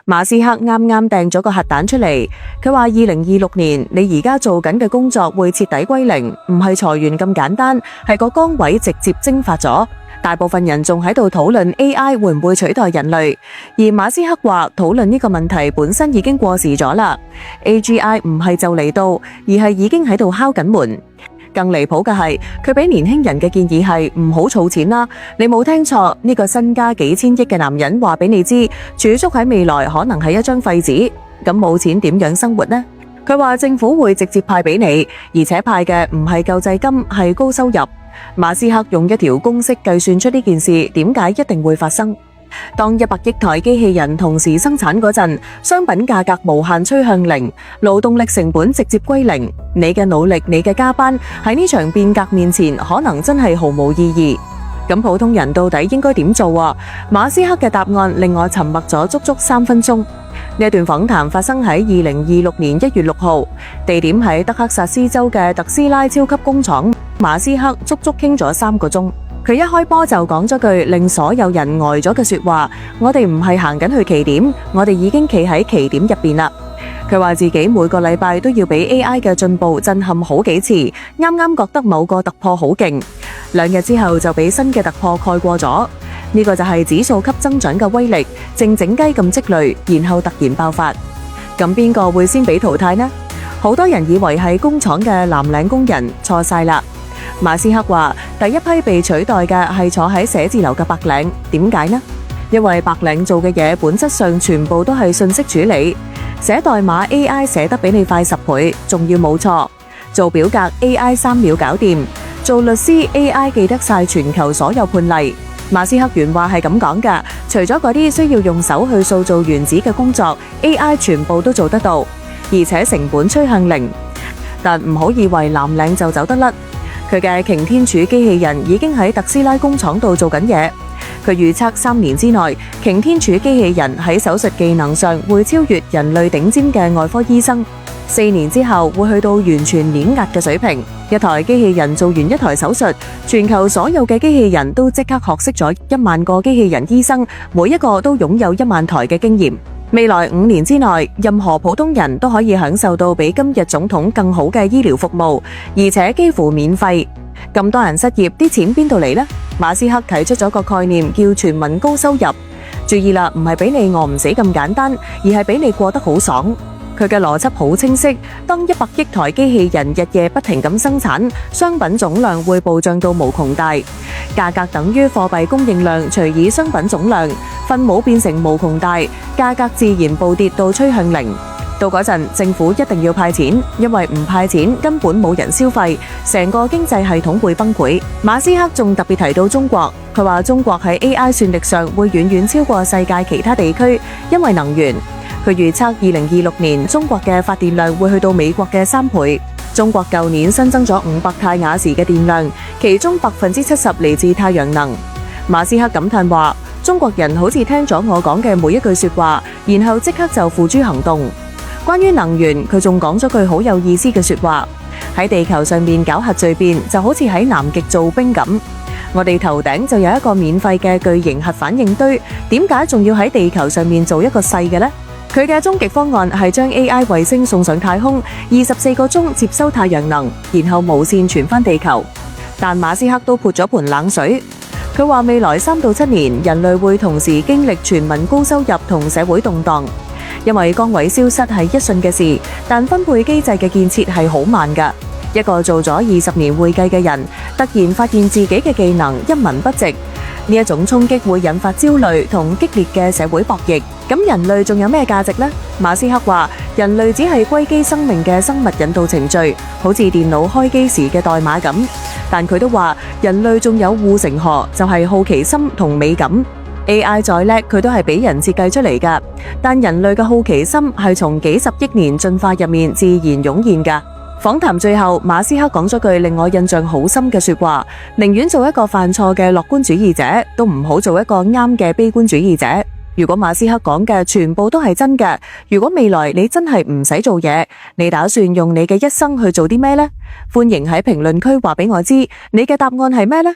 馬斯克啱啱掟咗個核彈出嚟，佢話2026年你而家做緊嘅工作會徹底歸零，唔係裁員咁簡單，係個崗位直接蒸發咗。大部分人仲喺度討論 AI 會唔會取代人類，而馬斯克話討論呢個問題本身已經過時咗啦。AGI 唔係就嚟到，而係已經喺度敲緊門。更離譜嘅係，佢俾年輕人嘅建議係唔好儲錢啦。你冇聽錯，呢個身家幾千億嘅男人話俾你知，儲蓄喺未來可能係一張廢紙。咁冇錢點樣生活呢？佢話政府會直接派俾你，而且派嘅唔係救濟金，係高收入。馬斯克用一條公式計算出呢件事點解一定會發生。當100億台機器人同時生產嗰陣，商品價格無限趨向零，勞動力成本直接歸零。你嘅努力，你嘅加班喺呢場變革面前，可能真係毫無意義。咁普通人到底應該點做啊？馬斯克嘅答案令我沉默咗足足3分鐘。呢段訪談發生喺2026年1月6號，地點喺德克薩斯州嘅特斯拉超級工廠。馬斯克足足傾咗3個鐘，佢一開波就講咗句令所有人呆咗嘅說話：我哋唔係行緊去起點，我哋已經企喺起點入邊啦。佢話自己每個禮拜都要俾 AI 嘅進步震撼好幾次，啱啱覺得某個突破好勁，2日之後就俾新嘅突破蓋過咗。呢個就係指數級增長嘅威力，靜靜雞咁積累，然後突然爆發。咁邊個會先俾淘汰呢？好多人以為係工廠嘅藍領工人，錯晒啦。馬斯克話第一批被取代嘅係坐喺寫字樓嘅白領，點解呢？因為白領做嘅嘢本質上全部都係信息處理，寫代碼 AI 寫得比你快10倍，仲要冇錯。做表格 AI 3秒搞掂，做律師 AI 記得晒全球所有判例。馬斯克原話係咁講㗎，除咗嗰啲需要用手去塑造原子嘅工作 ，AI 全部都做得到，而且成本趨向零。但唔好以為藍領就走得甩。佢嘅擎天柱機器人已經喺特斯拉工廠度做緊嘢。佢預測3年之內，擎天柱機器人喺手術技能上會超越人類頂尖嘅外科醫生。4年之後會去到完全碾壓嘅水平。一台機器人做完一台手術，全球所有嘅機器人都即刻學識咗1萬個機器人醫生，每一個都擁有1萬台嘅經驗。未來5年之內，任何普通人都可以享受到比今日總統更好嘅醫療服務，而且幾乎免費。咁多人失業，啲錢邊度嚟呢？馬斯克提出咗個概念叫全民高收入。注意啦，唔係俾你餓唔死咁簡單，而係俾你過得好爽。佢嘅邏輯好清晰，當100億台機器人日夜不停咁生產，商品總量會暴漲到無窮大，價格等於貨幣供應量除以商品總量，分母變成無窮大，價格自然暴跌到趨向零。到嗰陣，政府一定要派錢，因為唔派錢根本冇人消費，成個經濟系統會崩潰。馬斯克仲特別提到中國，佢話中國喺 AI 算力上會遠遠超過世界其他地區，因為能源。佢預測2026年中國嘅發電量會去到美國嘅3倍。中國舊年新增咗500太瓦時嘅電量，其中70%嚟自太陽能。馬斯克感嘆話：中國人好似聽咗我講嘅每一句說話，然後即刻就付諸行動。關於能源，佢仲講咗句好有意思嘅說話：喺地球上面搞核聚變，就好似喺南極做冰咁。我哋頭頂就有一個免費嘅巨型核反應堆，點解仲要喺地球上面做一個細嘅呢？佢嘅終極方案係將 AI 衛星送上太空，24個鐘接收太陽能，然後無線傳返地球。但馬斯克都潑咗盆冷水，佢話未來3到7年，人類會同時經歷全民高收入同社會動盪。因為崗位消失係一瞬嘅事，但分配機制嘅建設係好慢㗎。一個做咗20年會計嘅人，突然發現自己嘅技能一文不值，呢一種衝擊會引發焦慮同激烈嘅社會博弈。咁人類仲有咩價值呢？馬斯克話：人類只係歸基生命嘅生物引導程序，好似電腦開機時嘅代碼咁。但佢都話人類仲有護城河，就係好奇心同美感。AI 再叻，佢都係俾人設計出嚟㗎。但人類嘅好奇心係從幾十億年進化入面自然湧現㗎。訪談最後，馬斯克講咗句令我印象好深嘅說話：寧願做一個犯錯嘅樂觀主義者，都唔好做一個啱嘅悲觀主義者。如果馬斯克講嘅全部都係真嘅，如果未來你真係唔使做嘢，你打算用你嘅一生去做啲咩呢？歡迎喺評論區話俾我知，你嘅答案係咩呢？